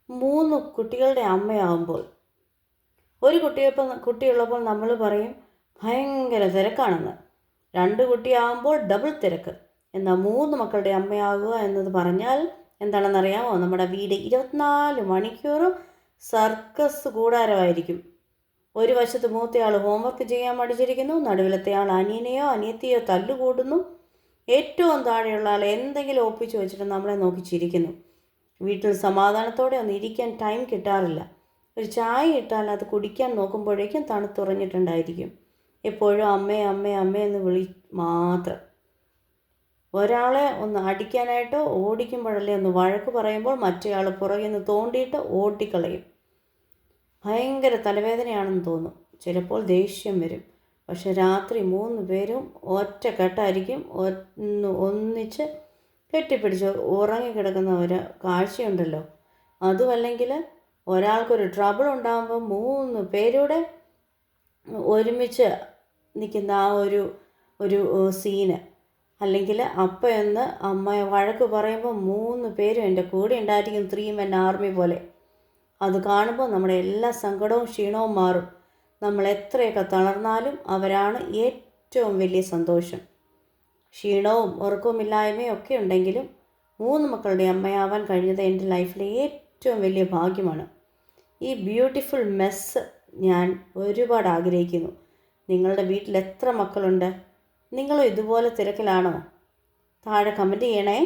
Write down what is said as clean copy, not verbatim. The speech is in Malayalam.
3 കുട്ടികളുടെ അമ്മയാകുമ്പോൾ, ഒരു കുട്ടിയുള്ളപ്പോൾ നമ്മൾ പറയും ഭയങ്കര തിരക്കാണെന്ന്. 2 കുട്ടിയാകുമ്പോൾ ഡബിൾ തിരക്ക്. എന്നാൽ 3 മക്കളുടെ അമ്മയാകുക എന്നത് പറഞ്ഞാൽ എന്താണെന്നറിയാമോ? നമ്മുടെ വീട് 24 മണിക്കൂറും സർക്കസ് കൂടാരമായിരിക്കും. ഒരു വശത്ത് മൂത്തയാൾ ഹോംവർക്ക് ചെയ്യാൻ മടിച്ചിരിക്കുന്നു, നടുവിലത്തെ ആൾ അനിയനെയോ അനിയത്തിയോ തല്ലുകൂടുന്നു, ഏറ്റവും താഴെയുള്ള ആൾ എന്തെങ്കിലും ഒപ്പിച്ച് വെച്ചിട്ട് നമ്മളെ നോക്കി ചിരിക്കുന്നു. വീട്ടിൽ സമാധാനത്തോടെ ഒന്ന് ഇരിക്കാൻ ടൈം കിട്ടാറില്ല. ഒരു ചായ ഇട്ടാൽ അത് കുടിക്കാൻ നോക്കുമ്പോഴേക്കും തണുത്തുറഞ്ഞിട്ടുണ്ടായിരിക്കും. എപ്പോഴും അമ്മേ അമ്മേ അമ്മേ എന്ന് വിളി മാത്രം. ഒരാളെ ഒന്ന് അടിക്കാനായിട്ടോ ഓടിക്കുമ്പോഴല്ലേ ഒന്ന് വഴക്ക് പറയുമ്പോൾ മറ്റേയാൾ പുറകിൽ നിന്ന് തോണ്ടിയിട്ട് ഓട്ടിക്കളയും. ഭയങ്കര തലവേദനയാണെന്ന് തോന്നും. ചിലപ്പോൾ ദേഷ്യം വരും. പക്ഷെ രാത്രി 3 പേരും ഒറ്റക്കെട്ടായിരിക്കും. ഒന്നിച്ച് കെട്ടിപ്പിടിച്ച് ഉറങ്ങിക്കിടക്കുന്ന ഒരു കാഴ്ചയുണ്ടല്ലോ. അതുമല്ലെങ്കിൽ ഒരാൾക്കൊരു ട്രബിൾ ഉണ്ടാകുമ്പോൾ 3 പേരുടെ ഒരുമിച്ച് നിൽക്കുന്ന ആ ഒരു സീന്. അല്ലെങ്കിൽ അപ്പയെന്ന് അമ്മയെ വഴക്ക് പറയുമ്പോൾ 3 പേരും എൻ്റെ കൂടെ ഉണ്ടായിരിക്കും, 3 men ആർമി പോലെ. അത് കാണുമ്പോൾ നമ്മുടെ എല്ലാ സങ്കടവും ക്ഷീണവും മാറും. നമ്മൾ എത്രയൊക്കെ തളർന്നാലും അവരാണ് ഏറ്റവും വലിയ സന്തോഷം. ക്ഷീണവും ഉറക്കവുമില്ലായ്മയും ഒക്കെ ഉണ്ടെങ്കിലും 3 മക്കളുടെ അമ്മയാവാൻ കഴിഞ്ഞത് എൻ്റെ ലൈഫിലെ ഏറ്റവും വലിയ ഭാഗ്യമാണ്. ഈ ബ്യൂട്ടിഫുൾ മെസ്സ് ഞാൻ ഒരുപാട് ആഗ്രഹിക്കുന്നു. നിങ്ങളുടെ വീട്ടിൽ എത്ര മക്കളുണ്ട്? നിങ്ങളും ഇതുപോലെ തിരക്കിലാണോ? താഴെ കമൻറ്റ് ചെയ്യണേ.